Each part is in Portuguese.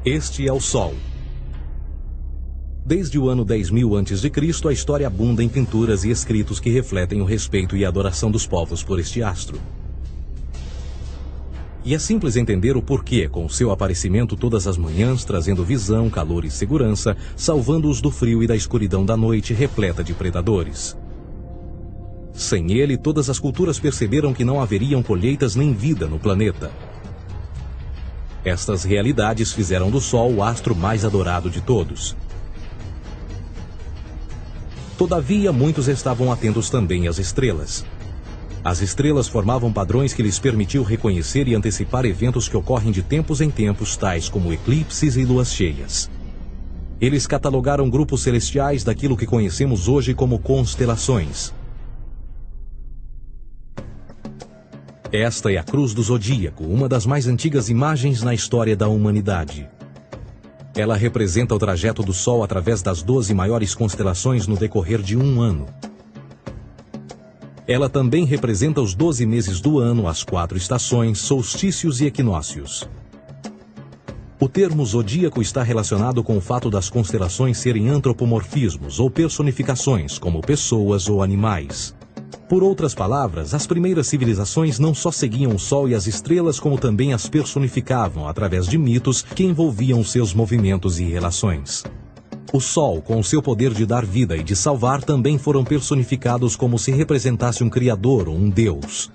Este é o Sol. Desde o ano 10.000 a.C., a história abunda em pinturas e escritos que refletem o respeito e a adoração dos povos por este astro. E é simples entender o porquê, com seu aparecimento todas as manhãs, trazendo visão, calor e segurança, salvando-os do frio e da escuridão da noite repleta de predadores. Sem ele, todas as culturas perceberam que não haveriam colheitas nem vida no planeta. Estas realidades fizeram do Sol o astro mais adorado de todos. Todavia, muitos estavam atentos também às estrelas. As estrelas formavam padrões que lhes permitiam reconhecer e antecipar eventos que ocorrem de tempos em tempos, tais como eclipses e luas cheias. Eles catalogaram grupos celestiais daquilo que conhecemos hoje como constelações. Esta é a Cruz do Zodíaco, uma das mais antigas imagens na história da humanidade. Ela representa o trajeto do Sol através das 12 maiores constelações no decorrer de um ano. Ela também representa os 12 meses do ano, as 4 estações, solstícios e equinócios. O termo zodíaco está relacionado com o fato das constelações serem antropomorfismos ou personificações, como pessoas ou animais. Por outras palavras, as primeiras civilizações não só seguiam o Sol e as estrelas, como também as personificavam através de mitos que envolviam seus movimentos e relações. O Sol, com o seu poder de dar vida e de salvar, também foram personificados como se representasse um criador ou um deus.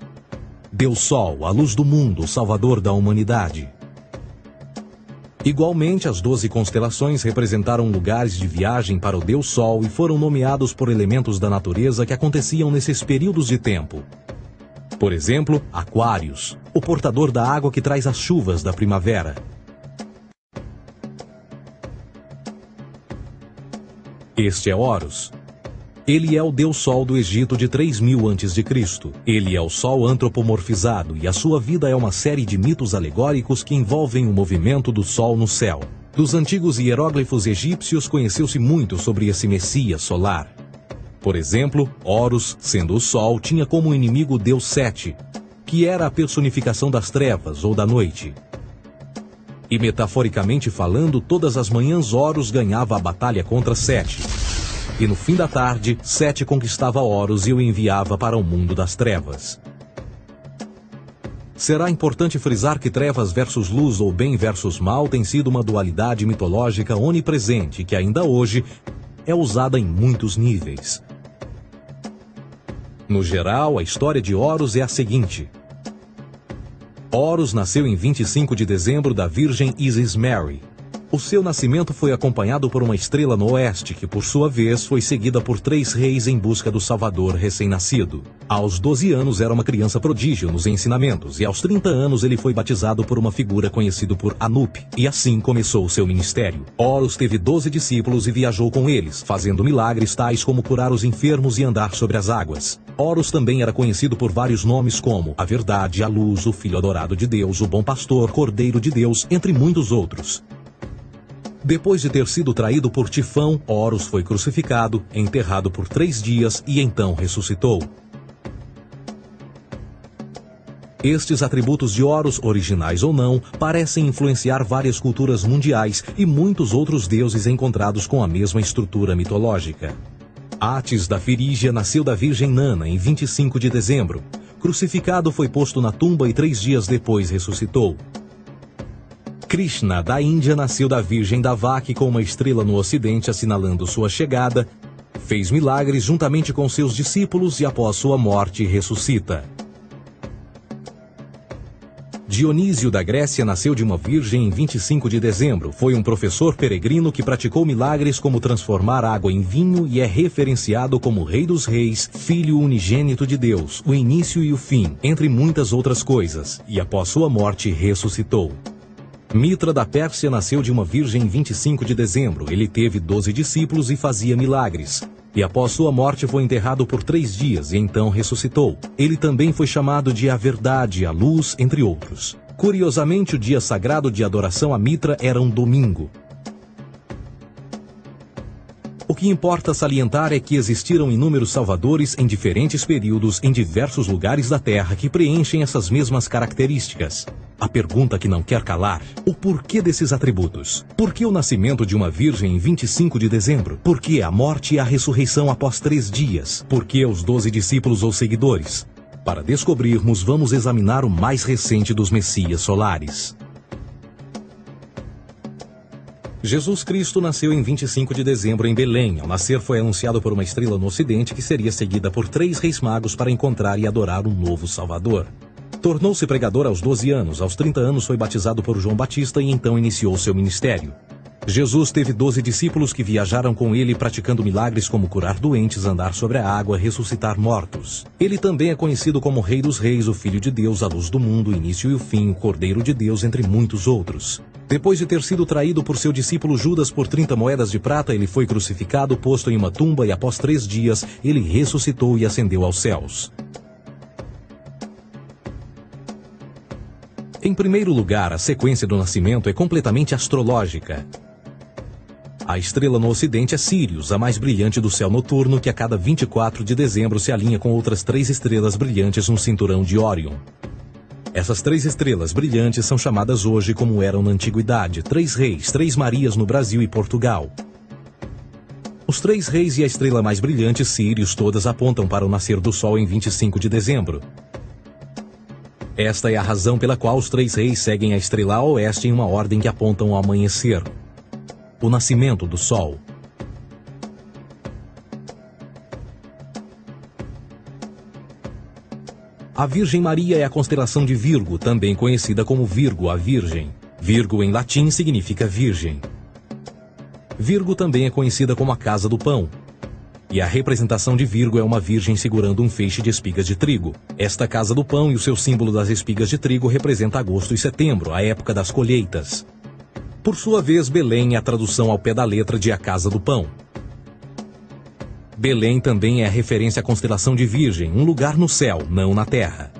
Deus Sol, a luz do mundo, o salvador da humanidade. Igualmente, as 12 constelações representaram lugares de viagem para o Deus Sol e foram nomeados por elementos da natureza que aconteciam nesses períodos de tempo. Por exemplo, Aquários, o portador da água que traz as chuvas da primavera. Este é Horus. Ele é o Deus Sol do Egito de 3.000 a.C. Ele é o Sol antropomorfizado e a sua vida é uma série de mitos alegóricos que envolvem o movimento do Sol no céu. Dos antigos hieróglifos egípcios conheceu-se muito sobre esse Messias solar. Por exemplo, Horus, sendo o Sol, tinha como inimigo o Deus Sete, que era a personificação das trevas ou da noite. E metaforicamente falando, todas as manhãs Horus ganhava a batalha contra Sete. E no fim da tarde, Sete conquistava Horus e o enviava para o mundo das trevas. Será importante frisar que trevas versus luz ou bem versus mal tem sido uma dualidade mitológica onipresente que ainda hoje é usada em muitos níveis. No geral, a história de Horus é a seguinte. Horus nasceu em 25 de dezembro da Virgem Isis Mary. O seu nascimento foi acompanhado por uma estrela no oeste, que por sua vez foi seguida por 3 reis em busca do Salvador recém-nascido. Aos 12 anos era uma criança prodígio nos ensinamentos, e aos 30 anos ele foi batizado por uma figura conhecida por Anup, e assim começou o seu ministério. Horus teve 12 discípulos e viajou com eles, fazendo milagres tais como curar os enfermos e andar sobre as águas. Horus também era conhecido por vários nomes como a Verdade, a Luz, o Filho Adorado de Deus, o Bom Pastor, Cordeiro de Deus, entre muitos outros. Depois de ter sido traído por Tifão, Horus foi crucificado, enterrado por 3 dias e então ressuscitou. Estes atributos de Horus, originais ou não, parecem influenciar várias culturas mundiais e muitos outros deuses encontrados com a mesma estrutura mitológica. Atis da Firígia nasceu da Virgem Nana em 25 de dezembro. Crucificado, foi posto na tumba e 3 dias depois ressuscitou. Krishna, da Índia, nasceu da Virgem Davaki com uma estrela no ocidente assinalando sua chegada, fez milagres juntamente com seus discípulos e após sua morte ressuscita. Dionísio da Grécia nasceu de uma virgem em 25 de dezembro. Foi um professor peregrino que praticou milagres como transformar água em vinho e é referenciado como Rei dos Reis, Filho unigênito de Deus, o início e o fim, entre muitas outras coisas, e após sua morte ressuscitou. Mitra da Pérsia nasceu de uma virgem em 25 de dezembro. Ele teve 12 discípulos e fazia milagres. E após sua morte foi enterrado por 3 dias e então ressuscitou. Ele também foi chamado de a Verdade, a Luz, entre outros. Curiosamente, o dia sagrado de adoração a Mitra era um domingo. O que importa salientar é que existiram inúmeros salvadores em diferentes períodos em diversos lugares da Terra que preenchem essas mesmas características. A pergunta que não quer calar: o porquê desses atributos? Por que o nascimento de uma virgem em 25 de dezembro? Por que a morte e a ressurreição após 3 dias? Por que os 12 discípulos ou seguidores? Para descobrirmos, vamos examinar o mais recente dos Messias solares. Jesus Cristo nasceu em 25 de dezembro em Belém. Ao nascer foi anunciado por uma estrela no ocidente que seria seguida por 3 reis magos para encontrar e adorar um novo Salvador. Tornou-se pregador aos 12 anos. Aos 30 anos foi batizado por João Batista e então iniciou seu ministério. Jesus teve 12 discípulos que viajaram com ele praticando milagres como curar doentes, andar sobre a água, ressuscitar mortos. Ele também é conhecido como Rei dos Reis, o Filho de Deus, a luz do mundo, o início e o fim, o Cordeiro de Deus, entre muitos outros. Depois de ter sido traído por seu discípulo Judas por 30 moedas de prata, ele foi crucificado, posto em uma tumba e após 3 dias ele ressuscitou e ascendeu aos céus. Em primeiro lugar, a sequência do nascimento é completamente astrológica. A estrela no ocidente é Sírius, a mais brilhante do céu noturno, que a cada 24 de dezembro se alinha com outras 3 estrelas brilhantes no cinturão de Órion. Essas 3 estrelas brilhantes são chamadas hoje, como eram na antiguidade, 3 reis, 3 Marias no Brasil e Portugal. Os 3 reis e a estrela mais brilhante, Sírius, todas apontam para o nascer do Sol em 25 de dezembro. Esta é a razão pela qual os 3 reis seguem a estrela a oeste em uma ordem que apontam ao amanhecer. O nascimento do Sol. A Virgem Maria é a constelação de Virgo, também conhecida como Virgo, a Virgem. Virgo em latim significa virgem. Virgo também é conhecida como a Casa do Pão. E a representação de Virgo é uma virgem segurando um feixe de espigas de trigo. Esta Casa do Pão e o seu símbolo das espigas de trigo representa agosto e setembro, a época das colheitas. Por sua vez, Belém é a tradução ao pé da letra de A Casa do Pão. Belém também é a referência à constelação de Virgem, um lugar no céu, não na terra.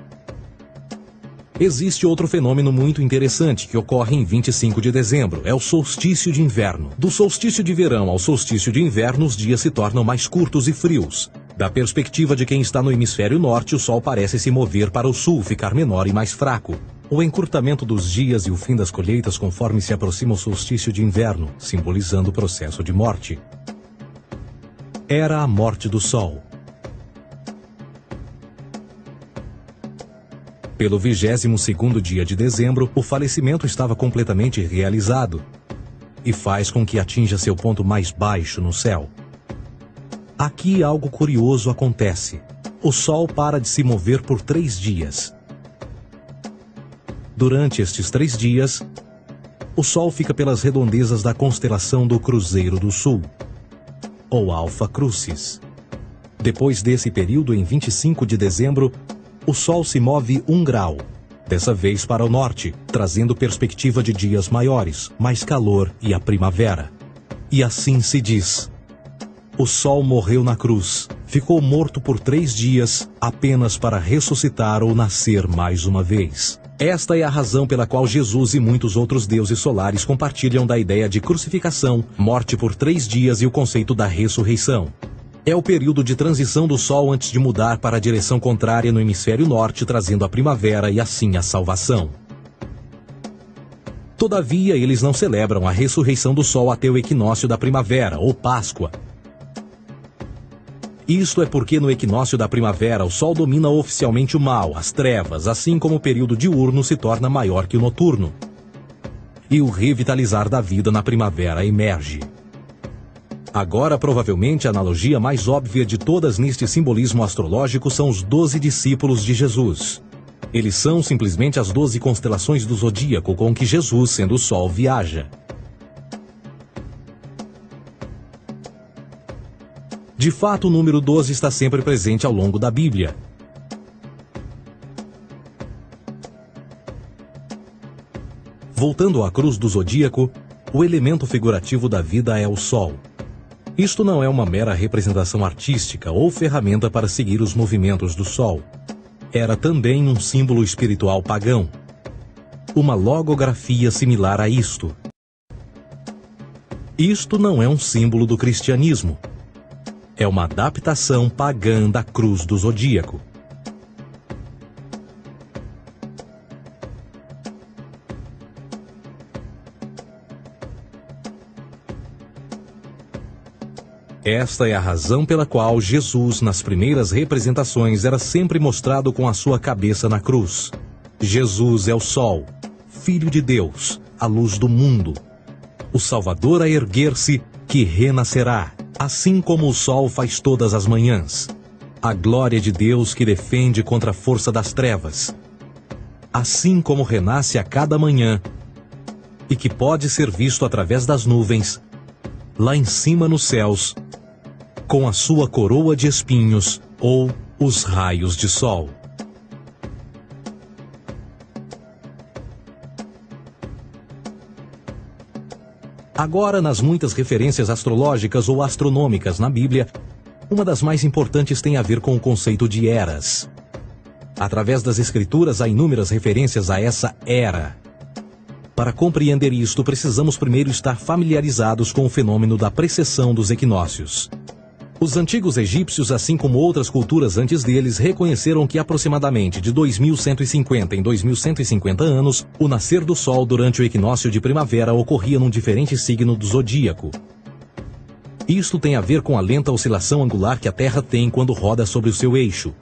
Existe outro fenômeno muito interessante que ocorre em 25 de dezembro, é o solstício de inverno. Do solstício de verão ao solstício de inverno, os dias se tornam mais curtos e frios. Da perspectiva de quem está no hemisfério norte, o Sol parece se mover para o sul, ficar menor e mais fraco. O encurtamento dos dias e o fim das colheitas conforme se aproxima o solstício de inverno, simbolizando o processo de morte. Era a morte do Sol. Pelo 22º dia de dezembro, o falecimento estava completamente realizado e faz com que atinja seu ponto mais baixo no céu. Aqui algo curioso acontece. O Sol para de se mover por 3 dias. Durante estes 3 dias, o Sol fica pelas redondezas da constelação do Cruzeiro do Sul, ou Alfa Crucis. Depois desse período, em 25 de dezembro, o Sol se move 1 grau, dessa vez para o norte, trazendo perspectiva de dias maiores, mais calor e a primavera. E assim se diz: o Sol morreu na cruz, ficou morto por 3 dias, apenas para ressuscitar ou nascer mais uma vez. Esta é a razão pela qual Jesus e muitos outros deuses solares compartilham da ideia de crucificação, morte por 3 dias e o conceito da ressurreição. É o período de transição do Sol antes de mudar para a direção contrária no hemisfério norte, trazendo a primavera e assim a salvação. Todavia, eles não celebram a ressurreição do Sol até o equinócio da primavera, ou Páscoa. Isto é porque no equinócio da primavera o Sol domina oficialmente o mal, as trevas, assim como o período diurno se torna maior que o noturno. E o revitalizar da vida na primavera emerge. Agora, provavelmente, a analogia mais óbvia de todas neste simbolismo astrológico são os 12 discípulos de Jesus. Eles são simplesmente as 12 constelações do zodíaco com que Jesus, sendo o Sol, viaja. De fato, o número 12 está sempre presente ao longo da Bíblia. Voltando à cruz do zodíaco, o elemento figurativo da vida é o Sol. Isto não é uma mera representação artística ou ferramenta para seguir os movimentos do Sol. Era também um símbolo espiritual pagão. Uma logografia similar a isto. Isto não é um símbolo do cristianismo. É uma adaptação pagã da cruz do zodíaco. Esta é a razão pela qual Jesus, nas primeiras representações, era sempre mostrado com a sua cabeça na cruz. Jesus é o Sol, Filho de Deus, a luz do mundo. O Salvador a erguer-se, que renascerá, assim como o sol faz todas as manhãs. A glória de Deus que defende contra a força das trevas. Assim como renasce a cada manhã, e que pode ser visto através das nuvens, lá em cima nos céus, com a sua coroa de espinhos ou os raios de sol. Agora, nas muitas referências astrológicas ou astronômicas na Bíblia, uma das mais importantes tem a ver com o conceito de eras. Através das Escrituras há inúmeras referências a essa era. Para compreender isto, precisamos primeiro estar familiarizados com o fenômeno da precessão dos equinócios. Os antigos egípcios, assim como outras culturas antes deles, reconheceram que aproximadamente de 2150 em 2150 anos, o nascer do Sol durante o equinócio de primavera ocorria num diferente signo do zodíaco. Isto tem a ver com a lenta oscilação angular que a Terra tem quando roda sobre o seu eixo.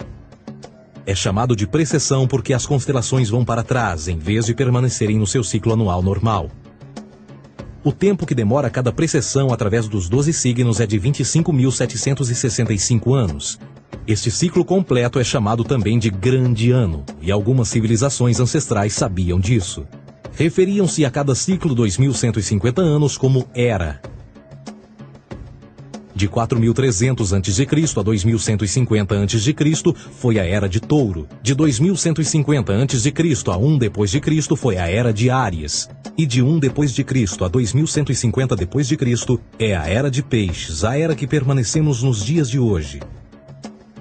É chamado de precessão porque as constelações vão para trás, em vez de permanecerem no seu ciclo anual normal. O tempo que demora cada precessão através dos 12 signos é de 25.765 anos. Este ciclo completo é chamado também de Grande Ano, e algumas civilizações ancestrais sabiam disso. Referiam-se a cada ciclo 2150 anos como Era. De 4.300 a.C. a 2150 a.C. foi a Era de Touro. De 2150 a.C. a 1 d.C. foi a Era de Áries. E de 1 d.C. a 2150 d.C. é a Era de Peixes, a era que permanecemos nos dias de hoje.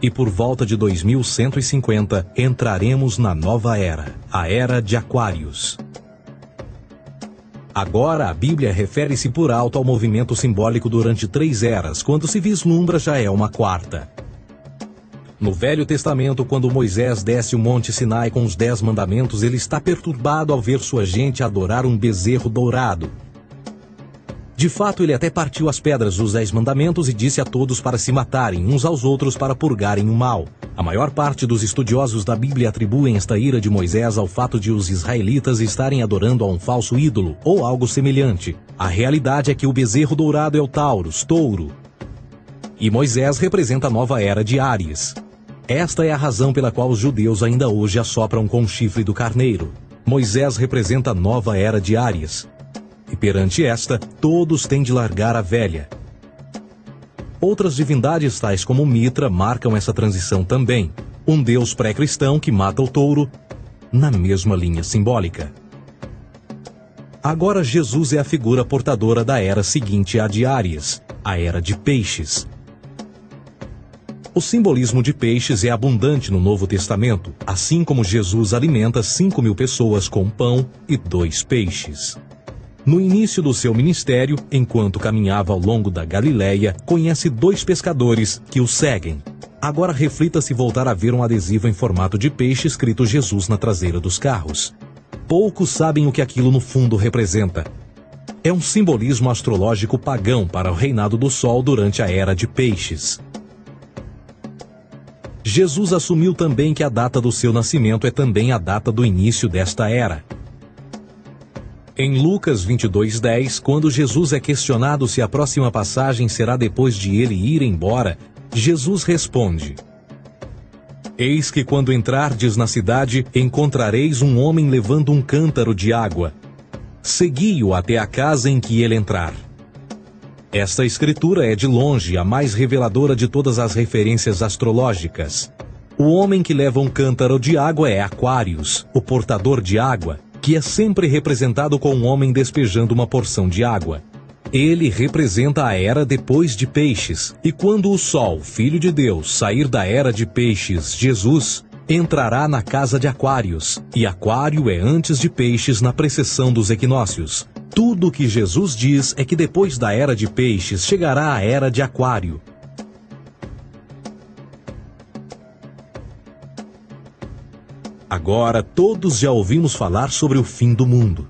E por volta de 2150 entraremos na nova era, a Era de Aquários. Agora, a Bíblia refere-se por alto ao movimento simbólico durante 3 eras, quando se vislumbra já é uma quarta. No Velho Testamento, quando Moisés desce o Monte Sinai com os 10 mandamentos, ele está perturbado ao ver sua gente adorar um bezerro dourado. De fato, ele até partiu as pedras dos 10 mandamentos e disse a todos para se matarem uns aos outros para purgarem o mal. A maior parte dos estudiosos da Bíblia atribuem esta ira de Moisés ao fato de os israelitas estarem adorando a um falso ídolo, ou algo semelhante. A realidade é que o bezerro dourado é o Taurus, touro. E Moisés representa a nova era de Áries. Esta é a razão pela qual os judeus ainda hoje assopram com o chifre do carneiro. Moisés representa a nova era de Áries. E perante esta, todos têm de largar a velha. Outras divindades, tais como Mitra, marcam essa transição também. Um deus pré-cristão que mata o touro, na mesma linha simbólica. Agora Jesus é a figura portadora da era seguinte à de Áries, a era de Peixes. O simbolismo de peixes é abundante no Novo Testamento, assim como Jesus alimenta 5.000 pessoas com pão e 2 peixes. No início do seu ministério, enquanto caminhava ao longo da Galileia, conhece 2 pescadores que o seguem. Agora reflita se voltar a ver um adesivo em formato de peixe escrito Jesus na traseira dos carros. Poucos sabem o que aquilo no fundo representa. É um simbolismo astrológico pagão para o reinado do Sol durante a Era de Peixes. Jesus assumiu também que a data do seu nascimento é também a data do início desta era. Em Lucas 22:10, quando Jesus é questionado se a próxima passagem será depois de ele ir embora, Jesus responde: Eis que quando entrardes na cidade, encontrareis um homem levando um cântaro de água. Segui-o até a casa em que ele entrar. Esta escritura é de longe a mais reveladora de todas as referências astrológicas. O homem que leva um cântaro de água é Aquários, o portador de água, que é sempre representado com um homem despejando uma porção de água. Ele representa a era depois de Peixes, e quando o Sol, Filho de Deus, sair da era de Peixes, Jesus, entrará na casa de Aquários, e Aquário é antes de Peixes na precessão dos equinócios. Tudo o que Jesus diz é que depois da era de peixes chegará a era de aquário. Agora todos já ouvimos falar sobre o fim do mundo.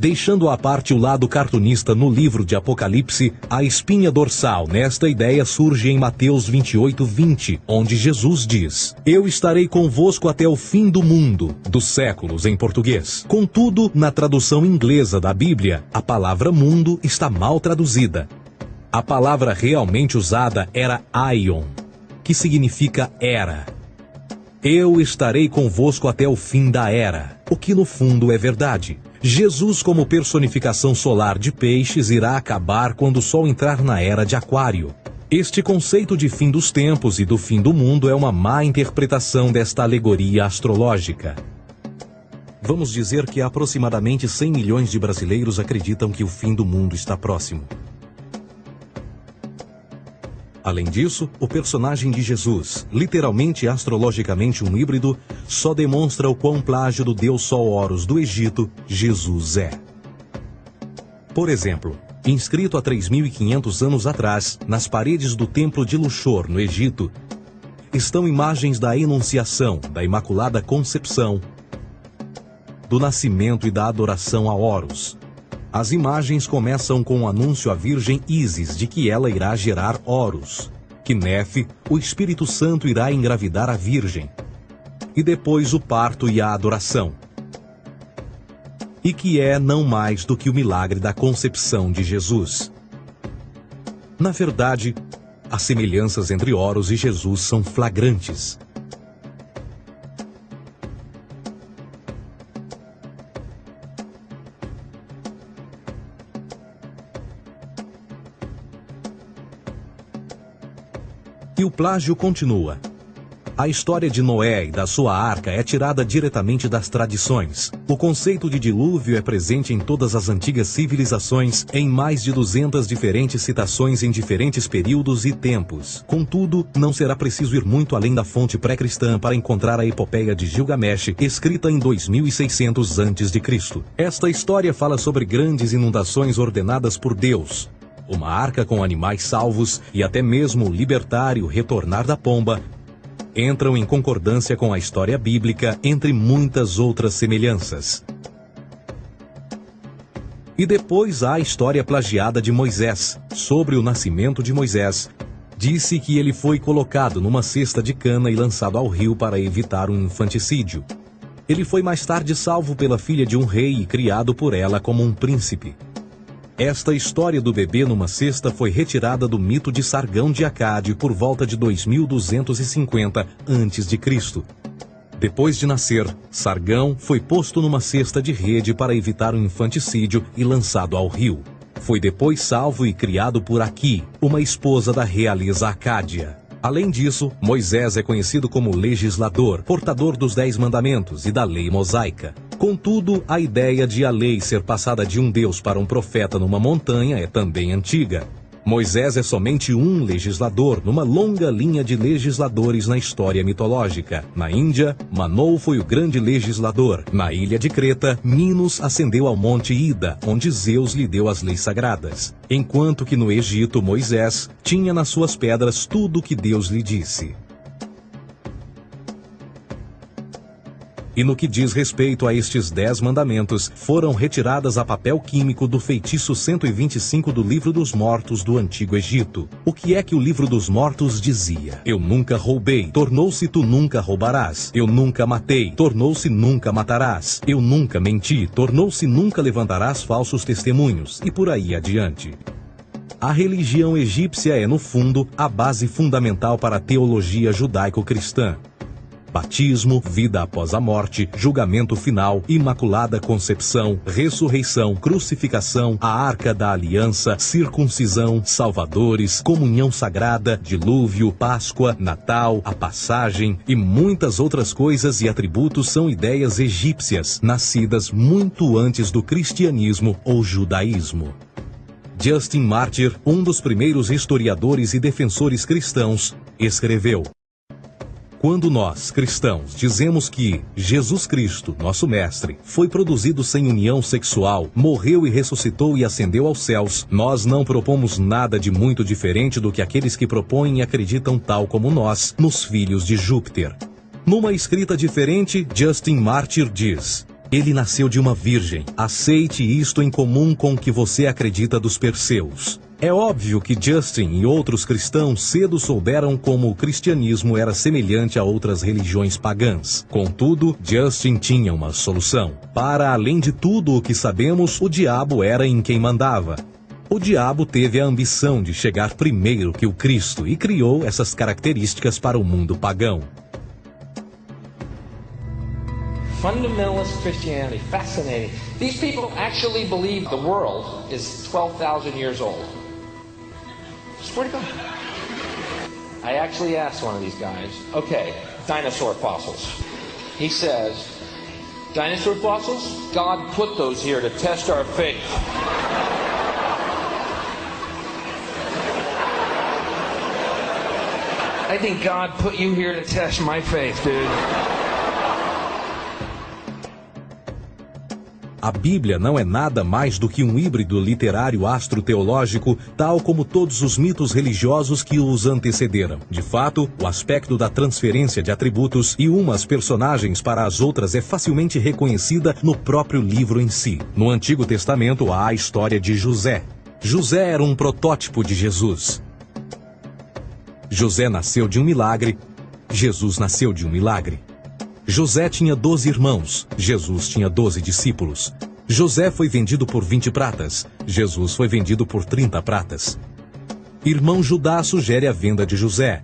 Deixando à parte o lado cartunista no livro de Apocalipse, a espinha dorsal nesta ideia surge em Mateus 28:20, onde Jesus diz: Eu estarei convosco até o fim do mundo, dos séculos em português. Contudo, na tradução inglesa da Bíblia, a palavra mundo está mal traduzida. A palavra realmente usada era aion, que significa era. Eu estarei convosco até o fim da era, o que no fundo é verdade. Jesus, como personificação solar de peixes, irá acabar quando o Sol entrar na era de aquário. Este conceito de fim dos tempos e do fim do mundo é uma má interpretação desta alegoria astrológica. Vamos dizer que aproximadamente 100 milhões de brasileiros acreditam que o fim do mundo está próximo. Além disso, o personagem de Jesus, literalmente e astrologicamente um híbrido, só demonstra o quão plágio do deus Sol Horus do Egito, Jesus é. Por exemplo, inscrito há 3.500 anos atrás, nas paredes do templo de Luxor, no Egito, estão imagens da Enunciação, da Imaculada Concepção, do nascimento e da adoração a Horus. As imagens começam com o anúncio à Virgem Ísis de que ela irá gerar Horus, que Nefe, o Espírito Santo, irá engravidar a Virgem, e depois o parto e a adoração, e que é não mais do que o milagre da concepção de Jesus. Na verdade, as semelhanças entre Horus e Jesus são flagrantes. E o plágio continua. A história de Noé e da sua arca é tirada diretamente das tradições. O conceito de dilúvio é presente em todas as antigas civilizações, em mais de 200 diferentes citações em diferentes períodos e tempos. Contudo, não será preciso ir muito além da fonte pré-cristã para encontrar a epopeia de Gilgamesh, escrita em 2600 a.C. Esta história fala sobre grandes inundações ordenadas por Deus, uma arca com animais salvos e até mesmo o libertário retornar da pomba, entram em concordância com a história bíblica, entre muitas outras semelhanças. E depois há a história plagiada de Moisés. Sobre o nascimento de Moisés, disse que ele foi colocado numa cesta de cana e lançado ao rio para evitar um infanticídio. Ele foi mais tarde salvo pela filha de um rei e criado por ela como um príncipe. Esta história do bebê numa cesta foi retirada do mito de Sargão de Acade por volta de 2250 a.C. Depois de nascer, Sargão foi posto numa cesta de rede para evitar um infanticídio e lançado ao rio. Foi depois salvo e criado por Aqui, uma esposa da realeza Acádia. Além disso, Moisés é conhecido como legislador, portador dos 10 mandamentos e da lei mosaica. Contudo, a ideia de a lei ser passada de um deus para um profeta numa montanha é também antiga. Moisés é somente um legislador numa longa linha de legisladores na história mitológica. Na Índia, Manoa foi o grande legislador. Na ilha de Creta, Minos ascendeu ao monte Ida, onde Zeus lhe deu as leis sagradas. Enquanto que no Egito, Moisés tinha nas suas pedras tudo o que Deus lhe disse. E no que diz respeito a estes 10 mandamentos, foram retiradas a papel químico do feitiço 125 do Livro dos Mortos do Antigo Egito. O que é que o Livro dos Mortos dizia? Eu nunca roubei, tornou-se tu nunca roubarás. Eu nunca matei, tornou-se nunca matarás. Eu nunca menti, tornou-se nunca levantarás falsos testemunhos, e por aí adiante. A religião egípcia é, no fundo, a base fundamental para a teologia judaico-cristã. Batismo, vida após a morte, julgamento final, imaculada concepção, ressurreição, crucificação, a arca da aliança, circuncisão, salvadores, comunhão sagrada, dilúvio, Páscoa, Natal, a passagem e muitas outras coisas e atributos são ideias egípcias, nascidas muito antes do cristianismo ou judaísmo. Justin Martyr, um dos primeiros historiadores e defensores cristãos, escreveu: Quando nós, cristãos, dizemos que Jesus Cristo, nosso Mestre, foi produzido sem união sexual, morreu e ressuscitou e ascendeu aos céus, nós não propomos nada de muito diferente do que aqueles que propõem e acreditam tal como nós, nos filhos de Júpiter. Numa escrita diferente, Justin Martyr diz: ele nasceu de uma virgem. Aceite isto em comum com o que você acredita dos Perseus. É óbvio que Justin e outros cristãos cedo souberam como o cristianismo era semelhante a outras religiões pagãs. Contudo, Justin tinha uma solução. Para além de tudo o que sabemos, o diabo era em quem mandava. O diabo teve a ambição de chegar primeiro que o Cristo e criou essas características para o mundo pagão. Fundamentalist Christianity, fascinating. These people actually believe the world is 12,000 years old. Swear to God. I actually asked one of these guys, okay, dinosaur fossils. He says, dinosaur fossils? God put those here to test our faith. I think God put you here to test my faith, dude. A Bíblia não é nada mais do que um híbrido literário astroteológico, tal como todos os mitos religiosos que os antecederam. De fato, o aspecto da transferência de atributos e umas personagens para as outras é facilmente reconhecida no próprio livro em si. No Antigo Testamento há a história de José. José era um protótipo de Jesus. José nasceu de um milagre, Jesus nasceu de um milagre. José tinha 12 irmãos, Jesus tinha 12 discípulos. José foi vendido por 20 pratas, Jesus foi vendido por 30 pratas. Irmão Judá sugere a venda de José.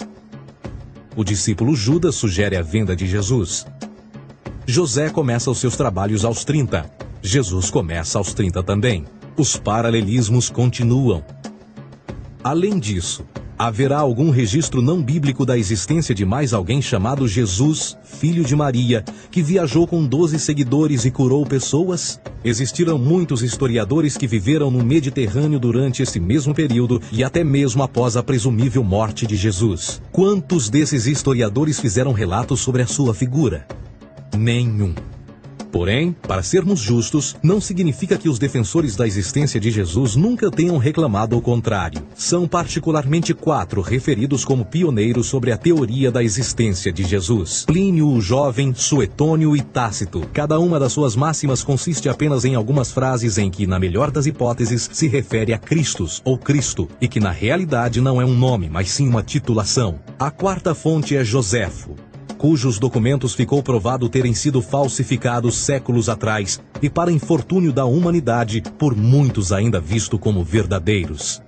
O discípulo Judas sugere a venda de Jesus. José começa os seus trabalhos aos 30, Jesus começa aos 30 também. Os paralelismos continuam. Além disso, haverá algum registro não bíblico da existência de mais alguém chamado Jesus, filho de Maria, que viajou com 12 seguidores e curou pessoas? Existiram muitos historiadores que viveram no Mediterrâneo durante esse mesmo período e até mesmo após a presumível morte de Jesus. Quantos desses historiadores fizeram relatos sobre a sua figura? Nenhum. Porém, para sermos justos, não significa que os defensores da existência de Jesus nunca tenham reclamado o contrário. São particularmente 4 referidos como pioneiros sobre a teoria da existência de Jesus: Plínio o Jovem, Suetônio e Tácito. Cada uma das suas máximas consiste apenas em algumas frases em que, na melhor das hipóteses, se refere a Christus ou Cristo, e que na realidade não é um nome, mas sim uma titulação. A 4ª fonte é Joséfo, cujos documentos ficou provado terem sido falsificados séculos atrás e, para infortúnio da humanidade, por muitos ainda visto como verdadeiros.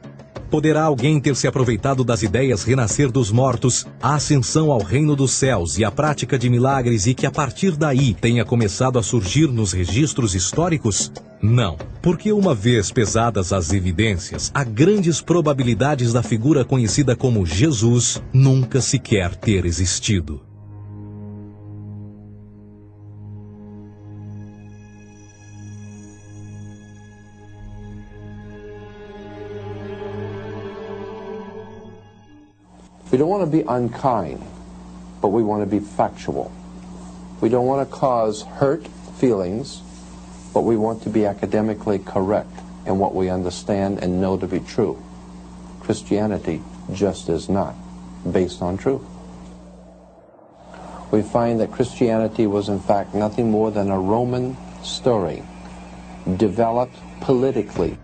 Poderá alguém ter se aproveitado das ideias renascer dos mortos, a ascensão ao reino dos céus e a prática de milagres e que a partir daí tenha começado a surgir nos registros históricos? Não, porque uma vez pesadas as evidências, há grandes probabilidades da figura conhecida como Jesus nunca sequer ter existido. We don't want to be unkind, but we want to be factual. We don't want to cause hurt feelings, but we want to be academically correct in what we understand and know to be true. Christianity just is not based on truth. We find that Christianity was in fact nothing more than a Roman story, developed politically.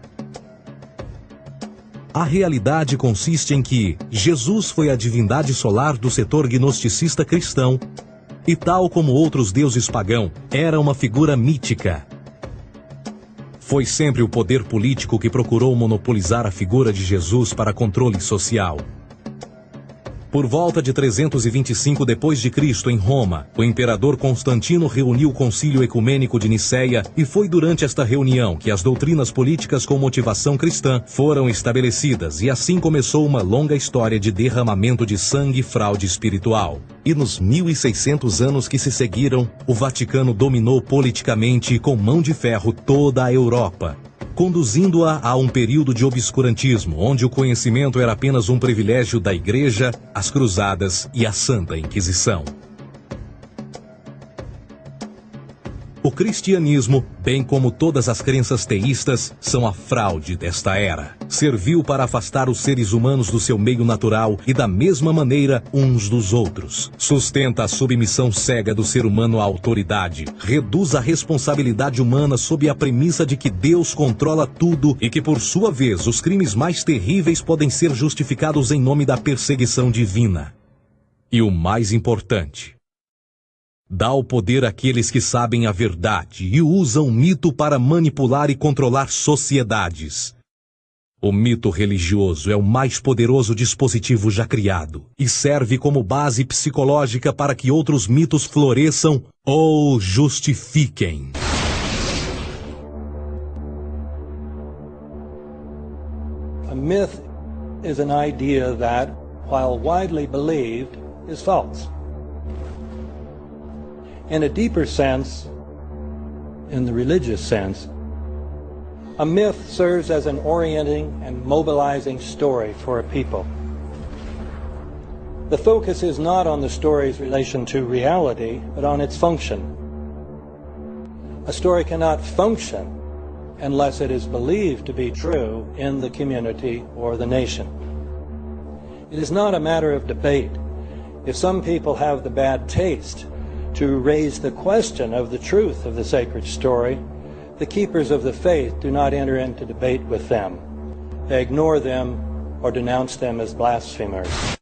A realidade consiste em que Jesus foi a divindade solar do setor gnosticista cristão e, tal como outros deuses pagãos, era uma figura mítica. Foi sempre o poder político que procurou monopolizar a figura de Jesus para controle social. Por volta de 325 d.C., em Roma, o imperador Constantino reuniu o Concílio Ecumênico de Nicéia e foi durante esta reunião que as doutrinas políticas com motivação cristã foram estabelecidas e assim começou uma longa história de derramamento de sangue e fraude espiritual. E nos 1600 anos que se seguiram, o Vaticano dominou politicamente e com mão de ferro toda a Europa. conduzindo-a a um período de obscurantismo, onde o conhecimento era apenas um privilégio da Igreja, as Cruzadas e a Santa Inquisição. O cristianismo, bem como todas as crenças teístas, são a fraude desta era. Serviu para afastar os seres humanos do seu meio natural e da mesma maneira uns dos outros. Sustenta a submissão cega do ser humano à autoridade. Reduz a responsabilidade humana sob a premissa de que Deus controla tudo e que, por sua vez, os crimes mais terríveis podem ser justificados em nome da perseguição divina. E o mais importante, dá o poder àqueles que sabem a verdade e usam o mito para manipular e controlar sociedades. O mito religioso é o mais poderoso dispositivo já criado e serve como base psicológica para que outros mitos floresçam ou justifiquem. A myth is an idea that, while widely believed, is false. In a deeper sense, in the religious sense, a myth serves as an orienting and mobilizing story for a people. The focus is not on the story's relation to reality, but on its function. A story cannot function unless it is believed to be true in the community or the nation. It is not a matter of debate. If some people have the bad taste to raise the question of the truth of the sacred story, the keepers of the faith do not enter into debate with them. They ignore them or denounce them as blasphemers.